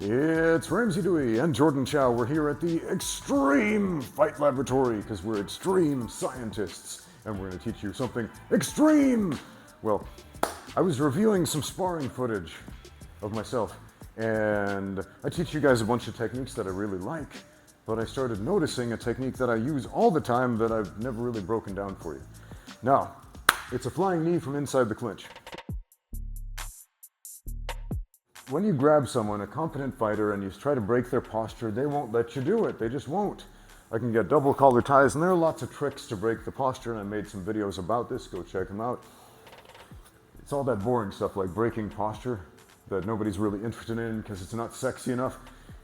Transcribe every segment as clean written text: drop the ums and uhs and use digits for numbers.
It's Ramsey Dewey and Jordan Chow. We're here at the Extreme Fight Laboratory because we're extreme scientists and we're going to teach you something extreme. Well, I was reviewing some sparring footage of myself and I teach you guys a bunch of techniques that I really like, but I started noticing a technique that I use all the time that I've never really broken down for you. Now, it's a flying knee from inside the clinch. When you grab someone, a competent fighter, and you try to break their posture, they won't let you do it. They just won't. I can get double collar ties, and there are lots of tricks to break the posture, and I made some videos about this. Go check them out. It's all that boring stuff like breaking posture that nobody's really interested in because it's not sexy enough.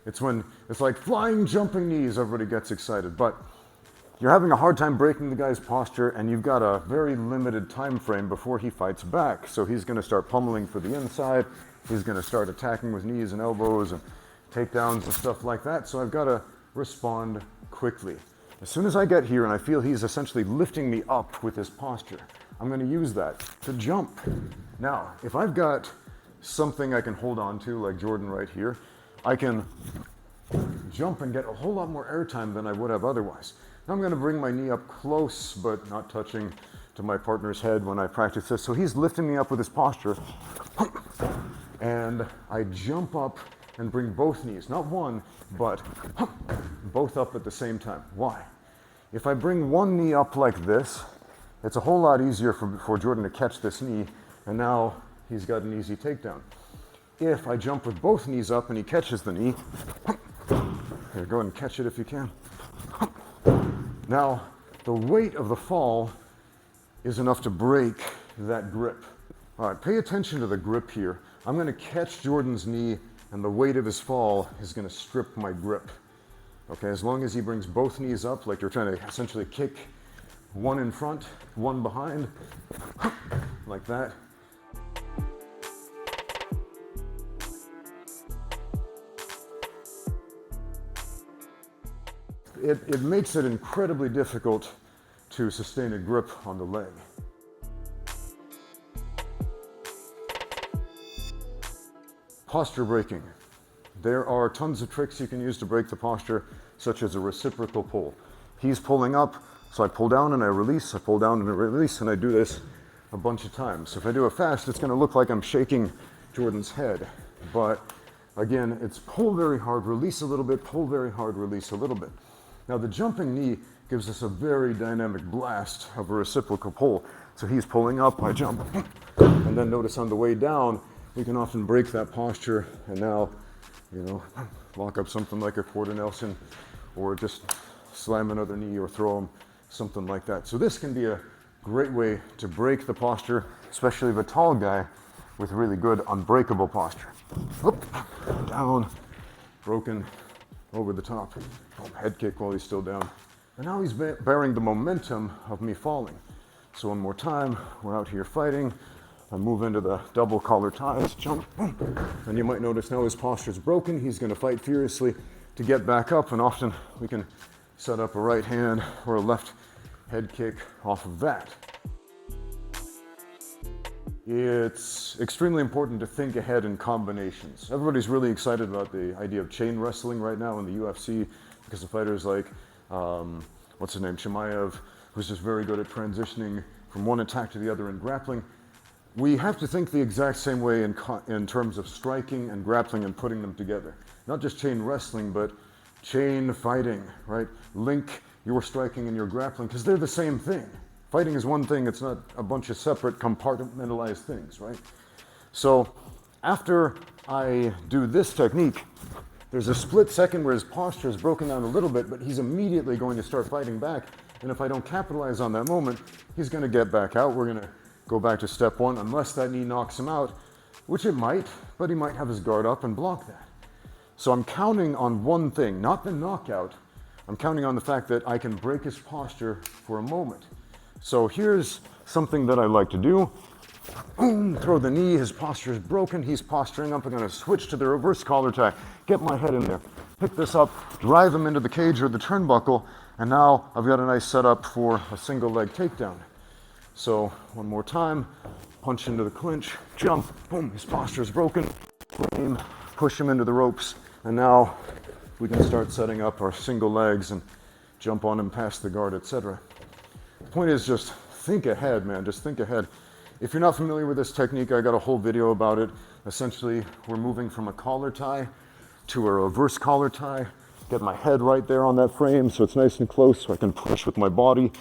It's when it's like flying, jumping knees, everybody gets excited. But you're having a hard time breaking the guy's posture, and you've got a very limited time frame before he fights back. So he's going to start pummeling for the inside. He's going to start attacking with knees and elbows and takedowns and stuff like that. So I've got to respond quickly. As soon as I get here and I feel he's essentially lifting me up with his posture, I'm going to use that to jump. Now, if I've got something I can hold on to, like Jordan right here, I can jump and get a whole lot more airtime than I would have otherwise. Now I'm going to bring my knee up close, but not touching to my partner's head when I practice this. So he's lifting me up with his posture. And I jump up and bring both knees, not one, but both up at the same time. Why? If I bring one knee up like this, it's a whole lot easier for Jordan to catch this knee, and now he's got an easy takedown. If I jump with both knees up and he catches the knee, here, go ahead and catch it if you can. Now, the weight of the fall is enough to break that grip. All right, pay attention to the grip here. I'm going to catch Jordan's knee, and the weight of his fall is going to strip my grip. Okay, as long as he brings both knees up, like you're trying to essentially kick one in front, one behind, like that. It makes it incredibly difficult to sustain a grip on the leg. Posture breaking. There are tons of tricks you can use to break the posture, such as a reciprocal pull. He's pulling up, so I pull down and I release, I pull down and I release, and I do this a bunch of times. So if I do it fast, it's going to look like I'm shaking Jordan's head. But again, it's pull very hard, release a little bit, pull very hard, release a little bit. Now the jumping knee gives us a very dynamic blast of a reciprocal pull. So he's pulling up, I jump, and then notice on the way down, we can often break that posture and now, lock up something like a quarter Nelson or just slam another knee or throw him, something like that. So this can be a great way to break the posture, especially of a tall guy with really good unbreakable posture. Up, down, broken, over the top, head kick while he's still down. And now he's bearing the momentum of me falling. So one more time, we're out here fighting. I move into the double collar ties, jump, boom. And you might notice now his posture's broken. He's going to fight furiously to get back up, and often we can set up a right hand or a left head kick off of that. It's extremely important to think ahead in combinations. Everybody's really excited about the idea of chain wrestling right now in the UFC because of fighters like, what's his name, Chimaev, who's just very good at transitioning from one attack to the other in grappling. We have to think the exact same way in terms of striking and grappling and putting them together. Not just chain wrestling, but chain fighting, right? Link your striking and your grappling, because they're the same thing. Fighting is one thing, it's not a bunch of separate compartmentalized things, right? So after I do this technique, there's a split second where his posture is broken down a little bit, but he's immediately going to start fighting back. And if I don't capitalize on that moment, he's going to get back out. We're going to go back to step one, unless that knee knocks him out, which it might, but he might have his guard up and block that. So I'm counting on one thing, not the knockout. I'm counting on the fact that I can break his posture for a moment. So here's something that I like to do. Boom, throw the knee, his posture is broken, he's posturing up. I'm going to switch to the reverse collar tie, get my head in there, pick this up, drive him into the cage or the turnbuckle, and now I've got a nice setup for a single leg takedown. So one more time, punch into the clinch, jump, boom, his posture is broken, aim, push him into the ropes, And now we can start setting up our single legs and jump on him past the guard, etc. The point is just think ahead, man, just think ahead. If you're not familiar with this technique, I got a whole video about it. Essentially, we're moving from a collar tie to a reverse collar tie. Get my head right there on that frame so it's nice and close so I can push with my body.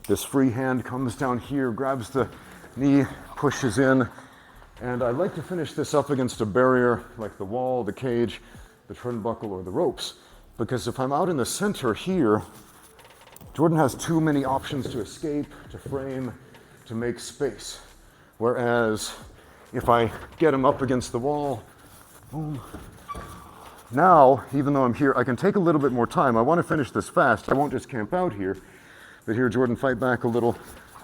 This free hand comes down here, grabs the knee, pushes in. And I like to finish this up against a barrier like the wall, the cage, the turnbuckle, or the ropes. Because if I'm out in the center here, Jordan has too many options to escape, to frame, to make space. Whereas if I get him up against the wall, boom. Now, even though I'm here, I can take a little bit more time. I want to finish this fast. I won't just camp out here. But here, Jordan fight back a little.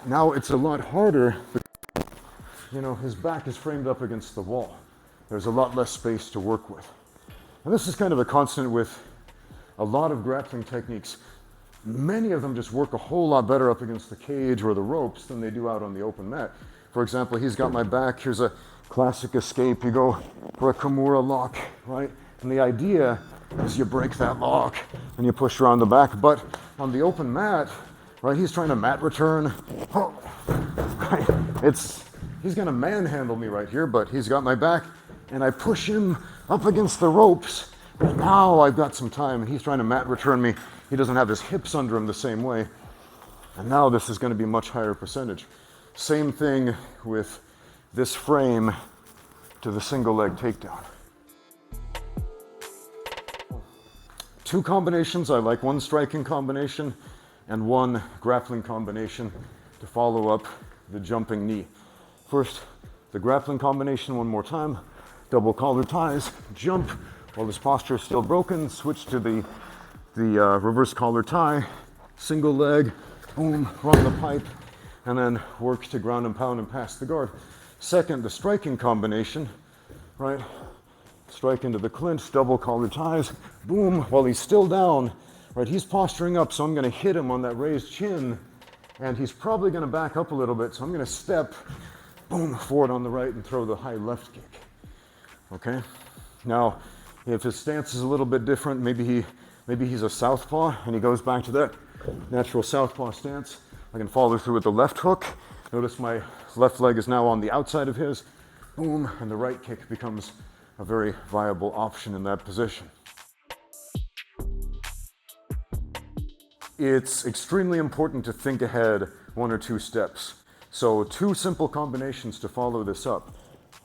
Now it's a lot harder. You know, his back is framed up against the wall. There's a lot less space to work with. And this is kind of a constant with a lot of grappling techniques. Many of them just work a whole lot better up against the cage or the ropes than they do out on the open mat. For example, he's got my back. Here's a classic escape. You go for a Kimura lock, right? And the idea is you break that lock and you push around the back. But on the open mat, right, he's trying to mat return. Oh, right? He's gonna manhandle me right here, but he's got my back and I push him up against the ropes. And now I've got some time and he's trying to mat return me. He doesn't have his hips under him the same way. And now this is gonna be much higher percentage. Same thing with this frame to the single leg takedown. Two combinations, I like one striking combination and one grappling combination to follow up the jumping knee. First, the grappling combination one more time, double collar ties, jump while this posture is still broken, switch to the reverse collar tie, single leg, boom, run the pipe, and then work to ground and pound and pass the guard. Second, the striking combination, right? Strike into the clinch, double collar ties, boom, while he's still down, right? He's posturing up, so I'm gonna hit him on that raised chin, and he's probably gonna back up a little bit, so I'm gonna step, boom, forward on the right and throw the high left kick, okay? Now, if his stance is a little bit different, maybe he's a southpaw and he goes back to that natural southpaw stance. I can follow through with the left hook. Notice my left leg is now on the outside of his, boom, and the right kick becomes a very viable option in that position. It's extremely important to think ahead one or two steps. So two simple combinations to follow this up.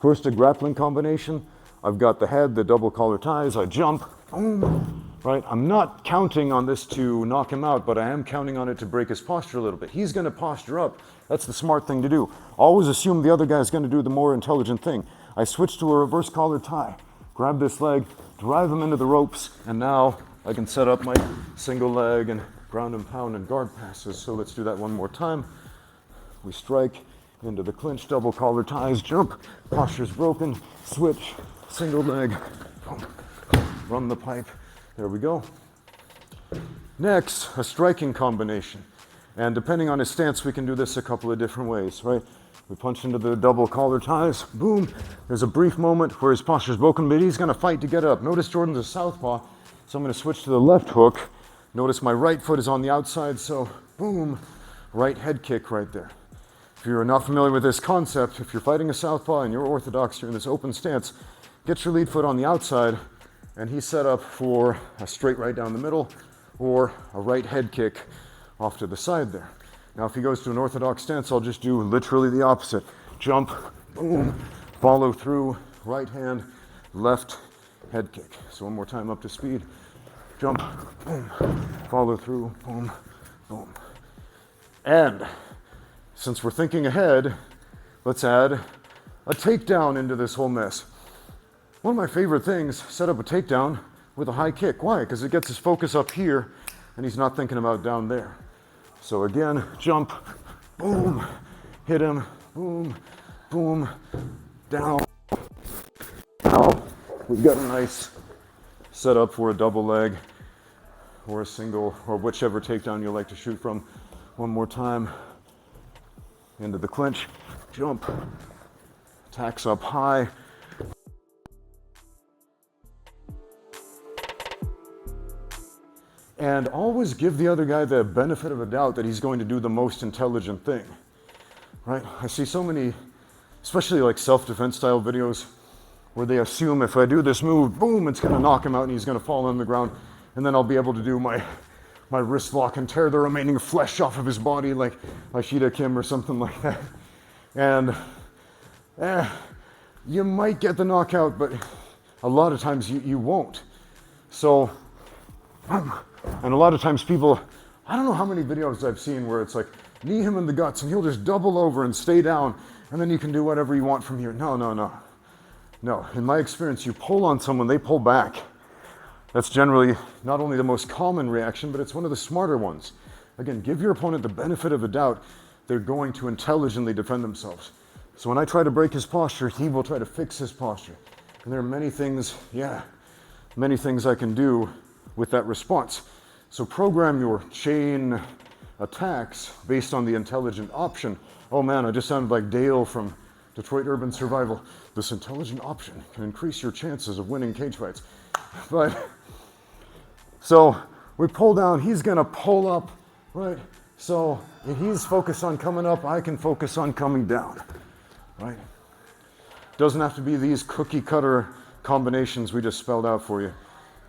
First, a grappling combination. I've got the head, the double collar ties, I jump, boom, right? I'm not counting on this to knock him out, but I am counting on it to break his posture a little bit. He's gonna posture up. That's the smart thing to do. Always assume the other guy's gonna do the more intelligent thing. I switch to a reverse collar tie, grab this leg, drive him into the ropes, and now I can set up my single leg and ground and pound and guard passes. So let's do that one more time. We strike into the clinch, double collar ties, jump, posture's broken, switch, single leg, run the pipe. There we go. Next, a striking combination. And depending on his stance, we can do this a couple of different ways, right? We punch into the double collar ties, boom. There's a brief moment where his posture's broken, but he's gonna fight to get up. Notice Jordan's a southpaw, so I'm gonna switch to the left hook. Notice my right foot is on the outside, so boom, right head kick right there. If you're not familiar with this concept, if you're fighting a southpaw and you're orthodox, you're in this open stance, get your lead foot on the outside, and he's set up for a straight right down the middle or a right head kick off to the side there. Now, if he goes to an orthodox stance, I'll just do literally the opposite. Jump, boom, follow through, right hand, left head kick. So one more time up to speed. Jump, boom, follow through, boom, boom. And since we're thinking ahead, let's add a takedown into this whole mess. One of my favorite things, set up a takedown with a high kick. Why? Because it gets his focus up here and he's not thinking about down there. So again, jump, boom, hit him, boom, boom, down. Now we've got a nice setup for a double leg or a single or whichever takedown you like to shoot from. One more time, into the clinch, jump, attacks up high. And always give the other guy the benefit of a doubt that he's going to do the most intelligent thing, right? I see so many, especially like self-defense style videos, where they assume if I do this move, boom, it's gonna knock him out and he's gonna fall on the ground, and then I'll be able to do my wrist lock and tear the remaining flesh off of his body like Shida Kim or something like that. And you might get the knockout, but a lot of times you won't. So, and a lot of times people, I don't know how many videos I've seen where it's like, knee him in the guts and he'll just double over and stay down, and then you can do whatever you want from here. No. No, in my experience, you pull on someone, they pull back. That's generally not only the most common reaction, but it's one of the smarter ones. Again, give your opponent the benefit of a doubt. They're going to intelligently defend themselves. So when I try to break his posture, he will try to fix his posture. And there are many things I can do with that response. So program your chain attacks based on the intelligent option. Oh man, I just sounded like Dale from Detroit Urban Survival. This intelligent option can increase your chances of winning cage fights. But, so we pull down, he's gonna pull up, right? So if he's focused on coming up, I can focus on coming down, right? Doesn't have to be these cookie cutter combinations we just spelled out for you.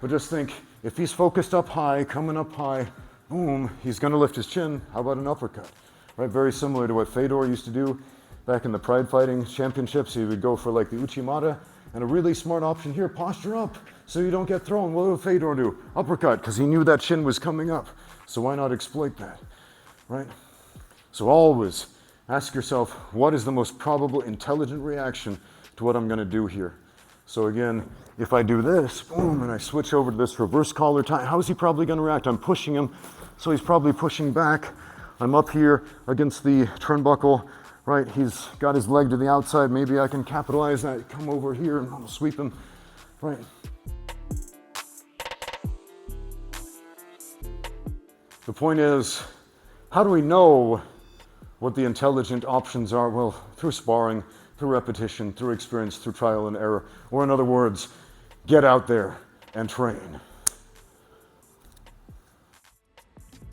But just think, if he's focused up high, coming up high, boom, he's gonna lift his chin. How about an uppercut, right? Very similar to what Fedor used to do back in the Pride Fighting Championships. He would go for like the Uchimata, and a really smart option here, posture up so you don't get thrown. What did Fedor do? Uppercut, because he knew that chin was coming up. So why not exploit that, right? So always ask yourself, what is the most probable intelligent reaction to what I'm gonna do here? So again, if I do this, boom, and I switch over to this reverse collar tie, how is he probably gonna react? I'm pushing him, so he's probably pushing back. I'm up here against the turnbuckle, right? He's got his leg to the outside. Maybe I can capitalize that, come over here and sweep him, right? The point is, how do we know what the intelligent options are? Well, through sparring, through repetition, through experience, through trial and error. Or in other words, get out there and train.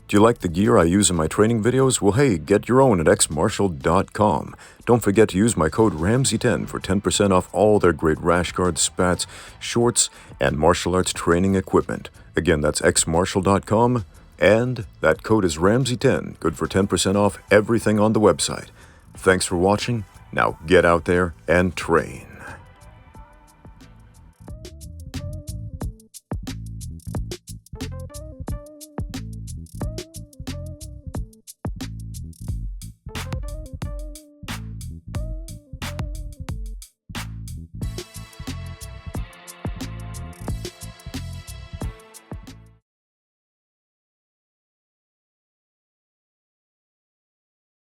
Do you like the gear I use in my training videos? Well, hey, get your own at xmartial.com. Don't forget to use my code Ramsey10 for 10% off all their great rash guards, spats, shorts, and martial arts training equipment. Again, that's xmartial.com, and that code is Ramsey10, good for 10% off everything on the website. Thanks for watching. Now get out there and train.